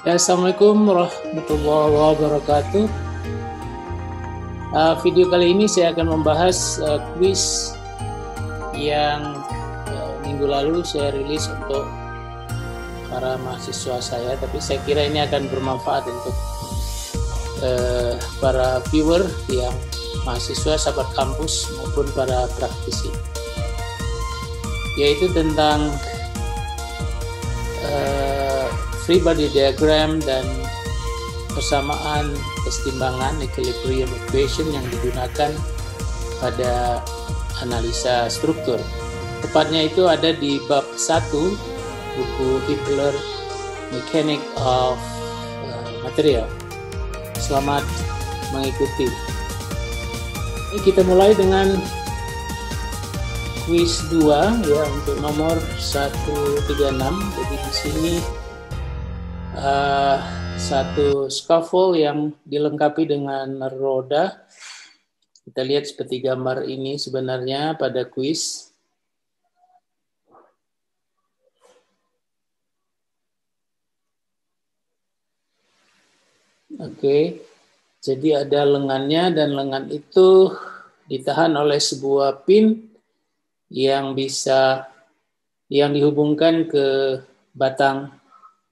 Ya, Assalamualaikum warahmatullahi wabarakatuh. Video kali ini saya akan membahas kuis yang minggu lalu saya rilis untuk para mahasiswa saya, tapi saya kira ini akan bermanfaat untuk para viewer yang mahasiswa, sahabat kampus maupun para praktisi, yaitu tentang free body diagram dan persamaan kesetimbangan equilibrium equation yang digunakan pada analisa struktur. Tepatnya itu ada di bab 1 buku Hitler Mechanic of Material. Selamat mengikuti. Kita mulai dengan quiz 2 ya, untuk nomor 136. Jadi di sini satu scaffold yang dilengkapi dengan roda. Kita lihat seperti gambar ini sebenarnya pada kuis. Oke, jadi ada lengannya dan lengan itu ditahan oleh sebuah pin yang dihubungkan ke batang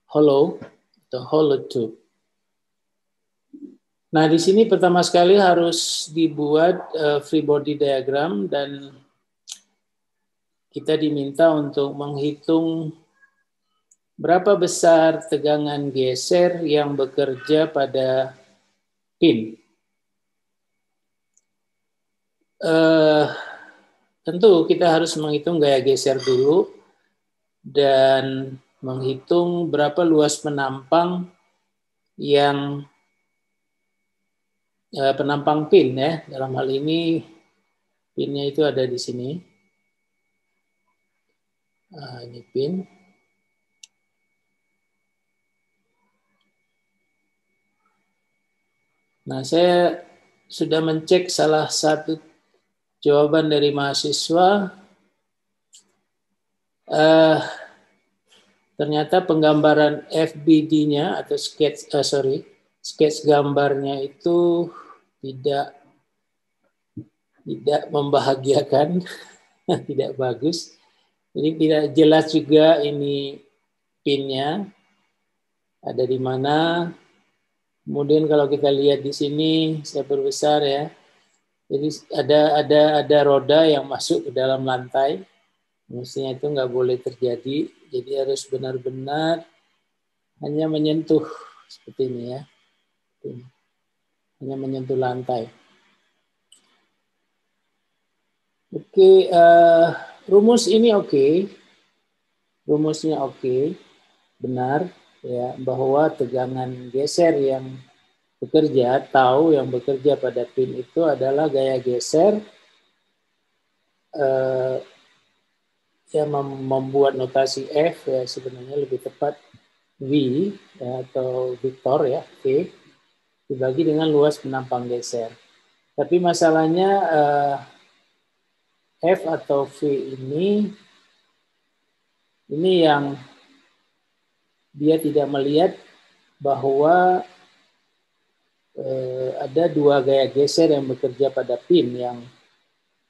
hollow atau hollow tube. Nah, di sini pertama sekali harus dibuat free body diagram dan kita diminta untuk menghitung berapa besar tegangan geser yang bekerja pada pin. Tentu kita harus menghitung gaya geser dulu dan menghitung berapa luas penampang yang penampang pin ya. Dalam hal ini pinnya itu ada di sini. Ini pin. Nah, saya sudah mencek salah satu jawaban dari mahasiswa. Ternyata penggambaran FBD-nya atau sketch gambarnya itu tidak membahagiakan, tidak bagus. Jadi tidak jelas juga ini pinnya ada di mana. Kemudian kalau kita lihat di sini, saya perbesar ya. Jadi ada roda yang masuk ke dalam lantai. Mestinya itu nggak boleh terjadi. Jadi harus benar-benar hanya menyentuh seperti ini ya. Hanya menyentuh lantai. Oke, rumus ini oke. Rumusnya oke. Benar ya, bahwa tegangan geser yang bekerja, tau yang bekerja pada pin itu adalah gaya geser yang membuat notasi F ya, sebenarnya lebih tepat V ya, atau Victor ya, V dibagi dengan luas penampang geser. Tapi masalahnya F atau V ini yang dia tidak melihat bahwa ada dua gaya geser yang bekerja pada pin yang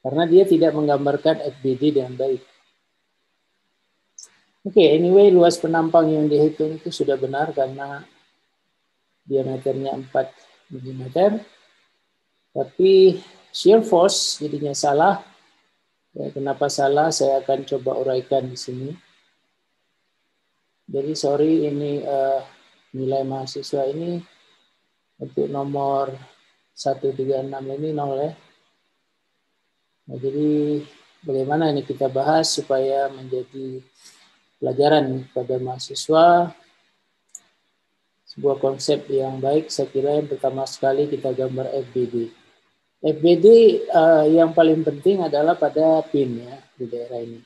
karena dia tidak menggambarkan FBD dengan baik. Oke, anyway, luas penampang yang dihitung itu sudah benar karena diameternya 4 mm. Tapi shear force jadinya salah. Ya, kenapa salah? Saya akan coba uraikan di sini. Jadi sorry, ini nilai mahasiswa ini untuk nomor 136 ini 0 ya. Nah, jadi bagaimana ini kita bahas supaya menjadi pelajaran pada mahasiswa, sebuah konsep yang baik. Saya kira yang pertama sekali kita gambar FBD. FBD yang paling penting adalah pada pin ya, di daerah ini.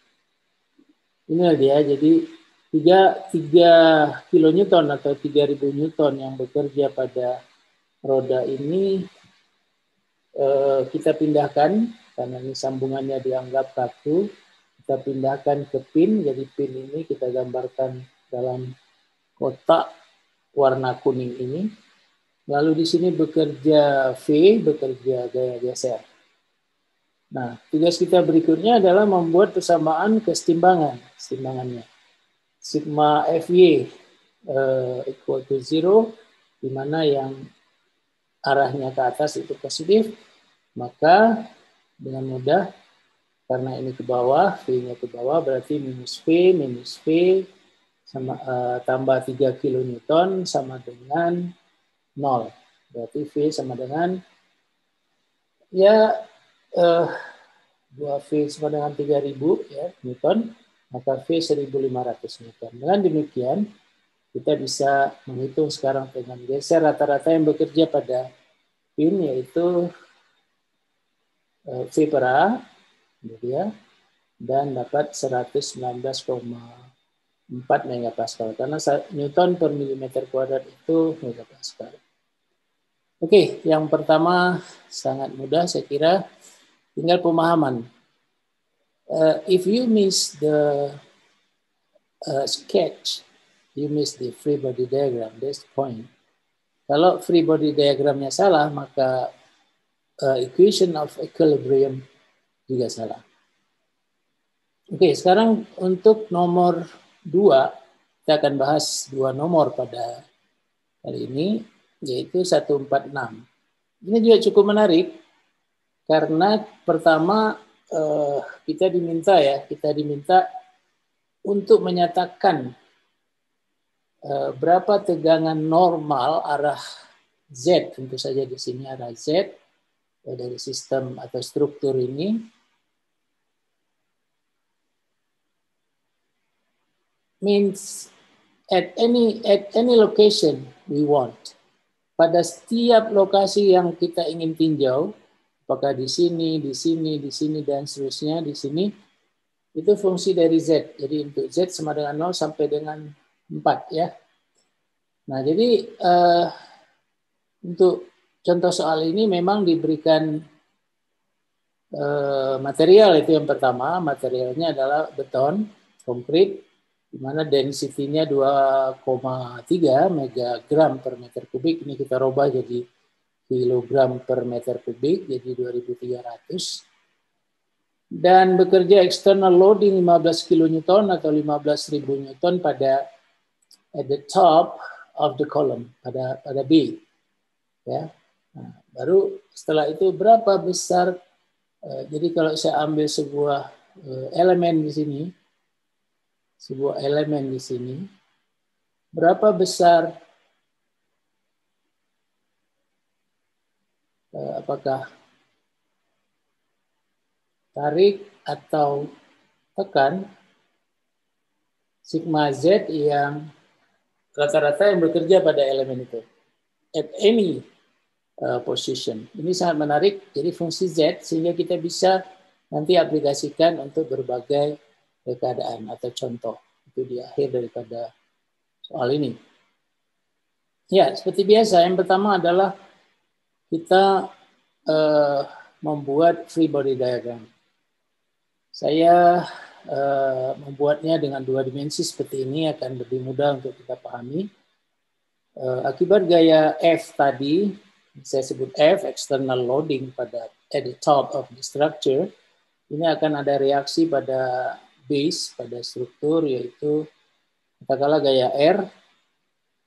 Inilah dia, jadi 3 kilonewton atau 3000 newton yang bekerja pada roda ini kita pindahkan, karena ini sambungannya dianggap kaku, kita pindahkan ke pin. Jadi pin ini kita gambarkan dalam kotak warna kuning ini. Lalu di sini bekerja V, bekerja gaya geser. Nah, tugas kita berikutnya adalah membuat persamaan kesetimbangannya. Sigma Fy equal to 0, di mana yang arahnya ke atas itu positif, maka dengan mudah, karena ini ke bawah, V-nya ke bawah, berarti minus V sama, tambah 3 kN sama dengan 0. Berarti V sama dengan, ya, 2V sama dengan 3000 ya, Newton, maka V 1500 Newton. Dengan demikian, kita bisa menghitung sekarang dengan geser rata-rata yang bekerja pada pin, yaitu V per A, ya, dan dapat 119,4 megapascal, karena Newton per milimeter kuadrat itu megapascal. Oke, yang pertama sangat mudah saya kira, tinggal pemahaman. If you miss the sketch, you miss the free body diagram. That's the point. Kalau free body diagramnya salah, maka equation of equilibrium juga salah. Oke, sekarang untuk nomor 2, kita akan bahas 2 nomor pada hari ini, yaitu 146. Ini juga cukup menarik, karena pertama kita diminta untuk menyatakan berapa tegangan normal arah Z, tentu saja di sini arah Z dari sistem atau struktur ini, means at any location we want. Pada setiap lokasi yang kita ingin tinjau, apakah di sini, dan seterusnya di sini, itu fungsi dari Z. Jadi untuk Z sama dengan 0 sampai dengan 4 ya. Nah, jadi untuk contoh soal ini memang diberikan material, itu yang pertama. Materialnya adalah beton, konkrit, di mana density-nya 2,3 megagram per meter kubik. Ini kita rubah jadi kilogram per meter kubik, jadi 2.300. Dan bekerja external loading 15 kilonewton atau 15.000 newton pada at the top of the column, pada B. Ya. Nah, baru setelah itu berapa besar, jadi kalau saya ambil sebuah elemen di sini, berapa besar, apakah tarik atau tekan sigma Z yang rata-rata yang bekerja pada elemen itu at any position. Ini sangat menarik, jadi fungsi Z sehingga kita bisa nanti aplikasikan untuk berbagai keadaan atau contoh. Itu di akhir daripada soal ini. Ya, seperti biasa, yang pertama adalah kita membuat free body diagram. Saya membuatnya dengan 2 dimensi seperti ini akan lebih mudah untuk kita pahami. Akibat gaya F tadi, saya sebut F, external loading pada at the top of the structure, ini akan ada reaksi pada base, pada struktur, yaitu katakanlah gaya R.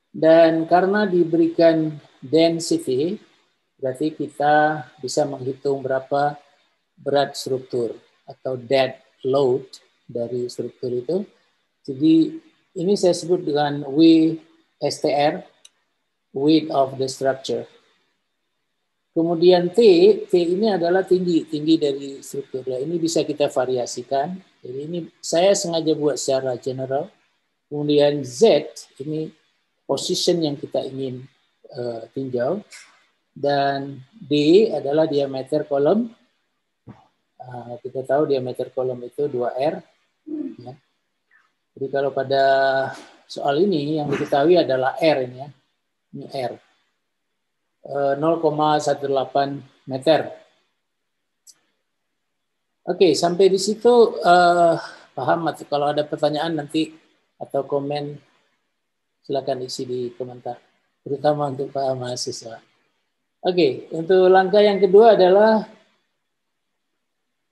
Dan karena diberikan density, berarti kita bisa menghitung berapa berat struktur atau dead load dari struktur itu. Jadi ini saya sebut dengan WSTR, weight of the structure. Kemudian T ini adalah tinggi dari struktur. Ini bisa kita variasikan. Jadi ini saya sengaja buat secara general. Kemudian Z ini position yang kita ingin tinjau. Dan D adalah diameter kolom. Kita tahu diameter kolom itu 2R. Ya. Jadi kalau pada soal ini yang diketahui adalah R ini ya. Ini R. 0,18 meter. Oke, sampai di situ paham? Atau kalau ada pertanyaan nanti atau komen Silakan isi di komentar, terutama untuk para mahasiswa. Oke, untuk langkah yang kedua adalah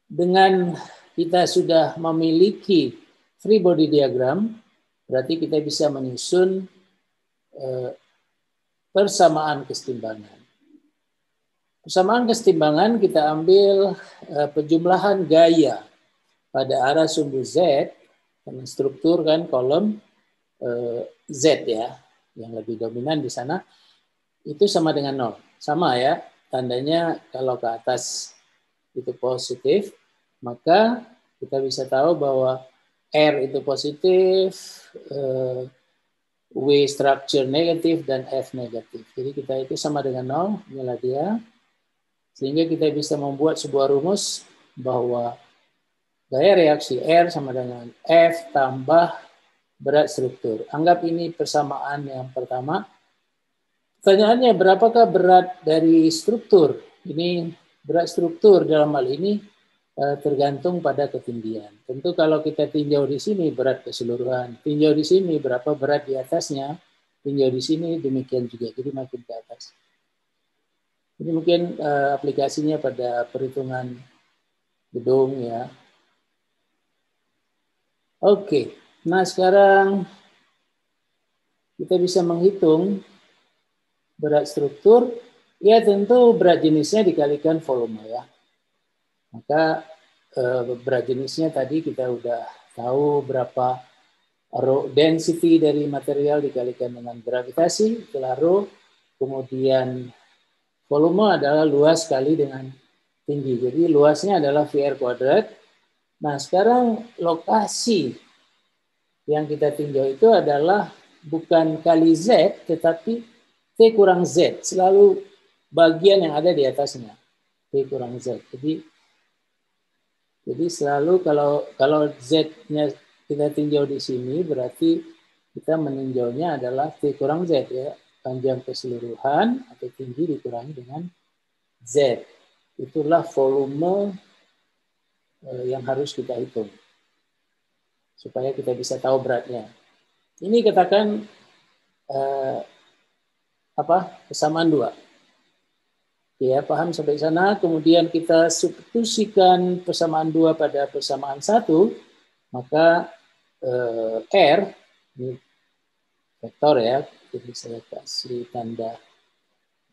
dengan kita sudah memiliki free body diagram, berarti kita bisa menyusun persamaan kesetimbangan. Persamaan kesetimbangan kita ambil penjumlahan gaya pada arah sumbu Z, karena struktur kan kolom Z ya, yang lebih dominan di sana, itu sama dengan 0. Sama ya, tandanya kalau ke atas itu positif, maka kita bisa tahu bahwa R itu positif, W structure negatif, dan F negatif. Jadi kita itu sama dengan 0, inilah dia. Sehingga kita bisa membuat sebuah rumus bahwa gaya reaksi R sama dengan F tambah berat struktur. Anggap ini persamaan yang pertama. Pertanyaannya, berapakah berat dari struktur? Ini berat struktur dalam hal ini tergantung pada ketinggian. Tentu kalau kita tinjau di sini berat keseluruhan, tinjau di sini berapa berat di atasnya, tinjau di sini demikian juga, jadi makin ke atas. Ini mungkin aplikasinya pada perhitungan gedung ya. Oke, nah sekarang kita bisa menghitung berat struktur, ya tentu berat jenisnya dikalikan volume ya. Maka berat jenisnya tadi kita udah tahu berapa rho density dari material dikalikan dengan gravitasi, itulah rho, kemudian volume adalah luas kali dengan tinggi. Jadi luasnya adalah VR kuadrat. Nah sekarang lokasi yang kita tinjau itu adalah bukan kali Z, tetapi T kurang Z. Selalu bagian yang ada di atasnya. T kurang Z. Jadi selalu kalau Z-nya kita tinjau di sini, berarti kita meninjaunya adalah T kurang Z ya. Panjang keseluruhan atau tinggi dikurangi dengan Z. Itulah volume yang harus kita hitung. Supaya kita bisa tahu beratnya. Ini katakan persamaan 2. Ya, paham sampai sana. Kemudian kita substitusikan persamaan 2 pada persamaan 1, maka R, ini vektor ya, jadi saya kasih tanda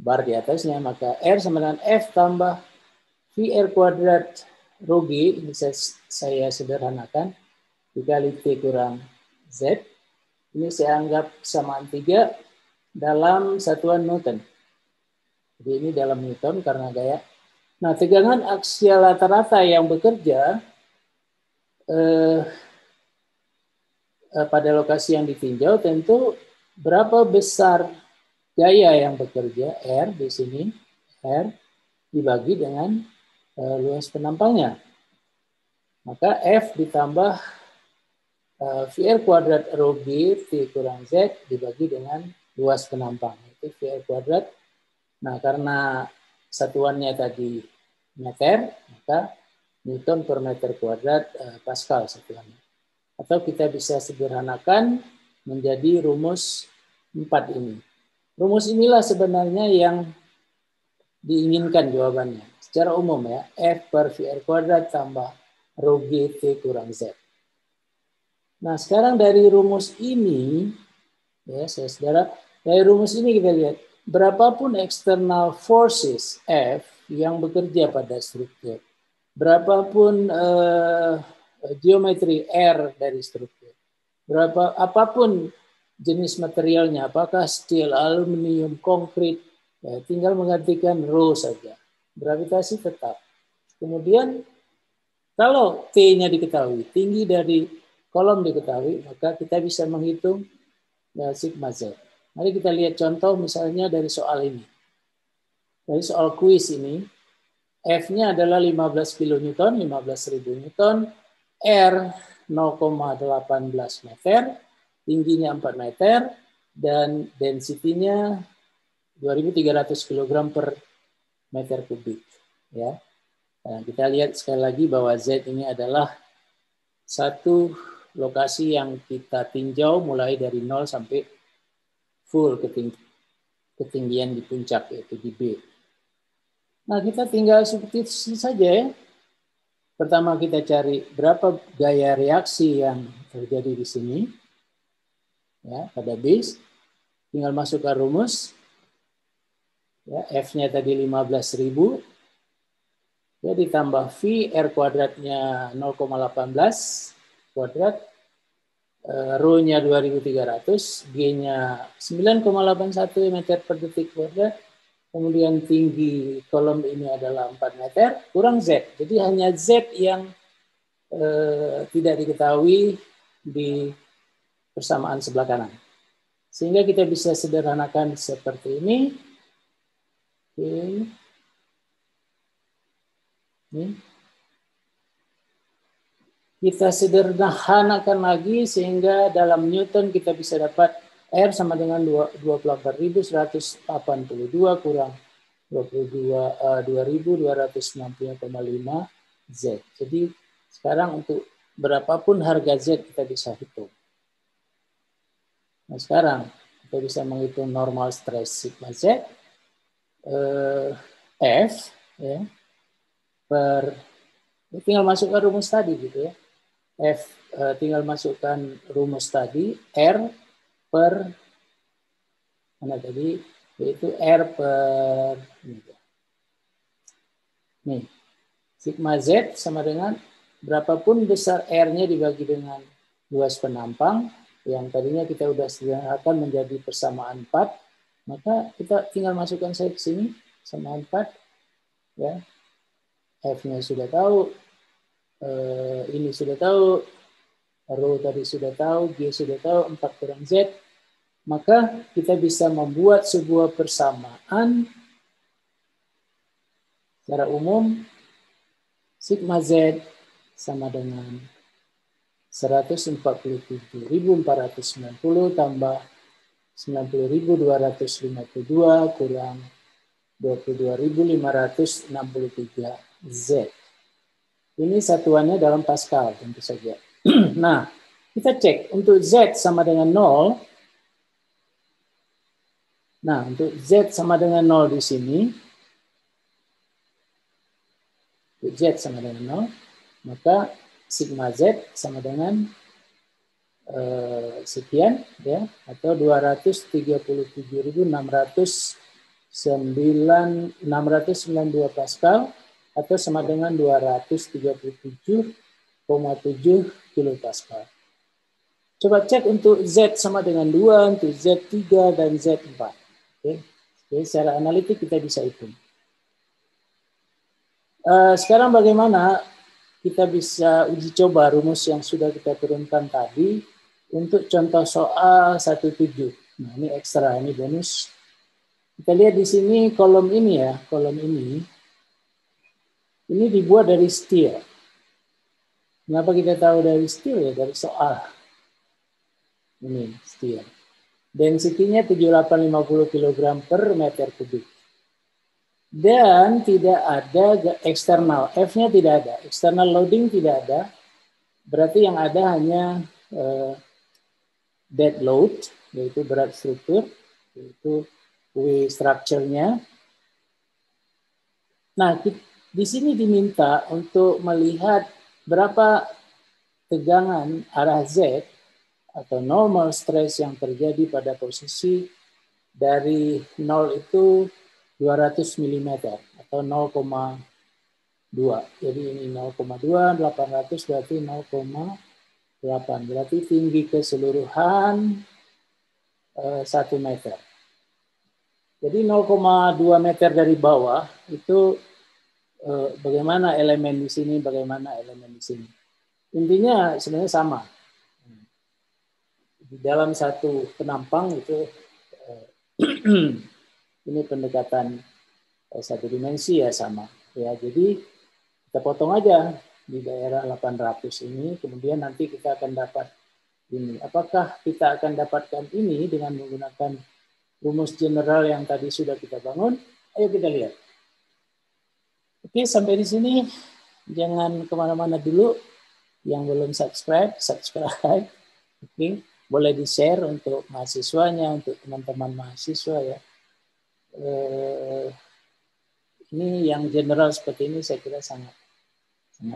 bar di atasnya, maka R sama dengan F tambah VR kuadrat rho G, ini saya sederhanakan, dikali T kurang Z. Ini saya anggap samaan 3 dalam satuan Newton. Jadi ini dalam Newton karena gaya. Nah, tegangan aksial rata-rata yang bekerja pada lokasi yang ditinjau tentu berapa besar gaya yang bekerja, R di sini, R dibagi dengan luas penampangnya. Maka F ditambah VR kuadrat rho G T kurang Z dibagi dengan luas penampang. Itu VR kuadrat. Nah, karena satuannya tadi meter, maka Newton per meter kuadrat Pascal satuannya. Atau kita bisa sederhanakan menjadi rumus 4 ini. Rumus inilah sebenarnya yang diinginkan jawabannya. Secara umum ya, F per VR kuadrat tambah rho G T kurang Z. Nah, sekarang dari rumus ini, ya saudara, dari rumus ini kita lihat, berapapun external forces F yang bekerja pada struktur, berapapun geometri R dari struktur, apapun jenis materialnya, apakah steel, aluminium, konkrit, ya, tinggal menggantikan rho saja. Gravitasi tetap. Kemudian kalau T-nya diketahui, tinggi dari kolom diketahui, maka kita bisa menghitung sigma Z. Mari kita lihat contoh misalnya dari soal ini. Dari soal kuis ini, F-nya adalah 15 kN, 15.000 Newton, R 0,18 meter, tingginya 4 meter, dan density-nya 2.300 kg per meter kubik. Ya. Nah, kita lihat sekali lagi bahwa Z ini adalah satu lokasi yang kita tinjau mulai dari 0 sampai full ketinggian di puncak, yaitu di B. Nah, kita tinggal seperti itu saja ya. Pertama kita cari berapa gaya reaksi yang terjadi di sini. Ya, pada base. Tinggal masukkan rumus. Ya, F-nya tadi 15.000. Ya, ditambah V, R kuadratnya 0,18 kuadrat. Rho-nya 2300, G-nya 9,81 meter per detik kuadrat. Kemudian tinggi kolom ini adalah 4 meter, kurang Z. Jadi hanya Z yang tidak diketahui di persamaan sebelah kanan. Sehingga kita bisa sederhanakan seperti ini. Oke. Ini. Kita sederhanakan lagi sehingga dalam Newton kita bisa dapat R sama dengan 24.182 kurang 22.260,5 Z. Jadi sekarang untuk berapapun harga Z kita bisa hitung. Nah sekarang kita bisa menghitung normal stress sigma Z F ya, per tinggal masukkan rumus tadi gitu ya. F tinggal masukkan rumus tadi R per mana tadi, yaitu R per nih sigma Z sama dengan berapapun besar R-nya dibagi dengan luas penampang yang tadinya kita udah sederhanakan menjadi persamaan 4, maka kita tinggal masukkan saya ke sini sama 4 ya. F-nya sudah tahu, ini sudah tahu, Rho tadi sudah tahu, G sudah tahu, 4 kurang Z. Maka kita bisa membuat sebuah persamaan secara umum sigma Z sama dengan 147.490 tambah 90.252 kurang 22.563 Z. Ini satuannya dalam Pascal tentu saja. Nah, kita cek untuk Z sama dengan 0. Nah, untuk Z sama dengan 0 di sini, Z sama dengan 0, maka sigma Z sama dengan sekian, ya, atau 237.692 Pascal, atau sama dengan 237,7 kilopascal. Coba cek untuk Z sama dengan 2, untuk Z3 dan Z4. Oke. Jadi secara analitik kita bisa hitung. Sekarang bagaimana kita bisa uji coba rumus yang sudah kita turunkan tadi untuk contoh soal 17. Nah, ini ekstra, ini bonus. Kita lihat di sini kolom ini ya, kolom ini dibuat dari steel. Kenapa kita tahu dari steel ya? Dari soal. Ini steel. Density-nya 7850 kg per meter kubik. Dan tidak ada eksternal, F-nya tidak ada, external loading tidak ada. Berarti yang ada hanya dead load, yaitu berat struktur, yaitu W structure-nya. Nah, di sini diminta untuk melihat berapa tegangan arah Z atau normal stress yang terjadi pada posisi dari 0 itu 200 mm atau 0,2. Jadi ini 0,2, 800 berarti 0,8. Berarti tinggi keseluruhan 1 meter. Jadi 0,2 meter dari bawah itu bagaimana elemen di sini, bagaimana elemen di sini. Intinya sebenarnya sama. Di dalam satu penampang itu ini pendekatan satu dimensi ya sama. Ya, jadi kita potong aja di daerah 800 ini, kemudian nanti kita akan dapat ini. Apakah kita akan dapatkan ini dengan menggunakan rumus general yang tadi sudah kita bangun? Ayo kita lihat. Oke, sampai di sini. Jangan kemana-mana dulu. Yang belum subscribe. Oke. boleh di-share untuk mahasiswanya, untuk teman-teman mahasiswa ya. Ini yang general seperti ini saya kira sangat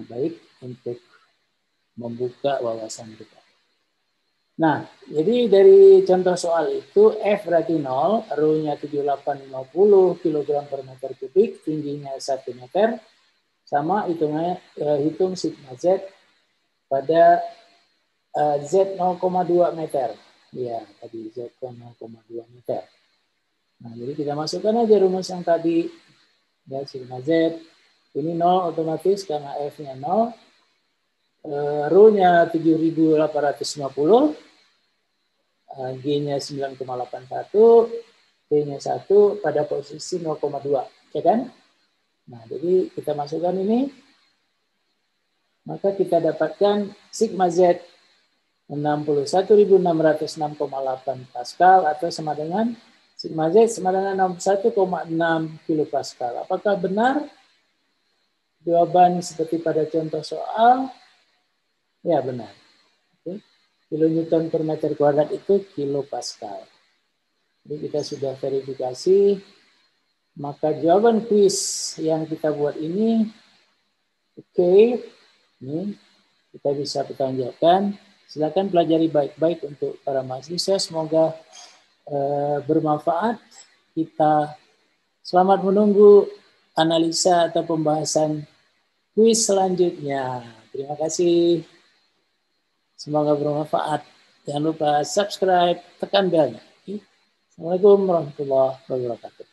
baik untuk membuka wawasan kita. Nah, jadi dari contoh soal itu F berarti 0, rho-nya 7850 kg per meter kubik, tingginya 1 meter, sama hitung sigma Z pada Z 0,2 meter. Ya, tadi Z 0,2 meter. Nah, jadi kita masukkan aja rumus yang tadi. Ya, sigma Z. Ini 0 otomatis karena F-nya 0. Rho-nya 7850. G-nya 9,81. T-nya 1 pada posisi 0,2. Ya kan? Nah, jadi kita masukkan ini. Maka kita dapatkan sigma Z 61.606,8 Pascal atau sama dengan sigma Z sama dengan 61,6 kilopascal. Apakah benar? Jawaban seperti pada contoh soal, ya benar. Oke. Kilonewton per meter kuadrat itu kilopascal. Jadi kita sudah verifikasi, maka jawaban kuis yang kita buat ini, oke, ini kita bisa pertanggungjawabkan. Silakan pelajari baik-baik untuk para mahasiswa. Semoga bermanfaat. Kita selamat menunggu analisa atau pembahasan kuis selanjutnya. Terima kasih. Semoga bermanfaat. Jangan lupa subscribe, tekan bel. Assalamualaikum warahmatullahi wabarakatuh.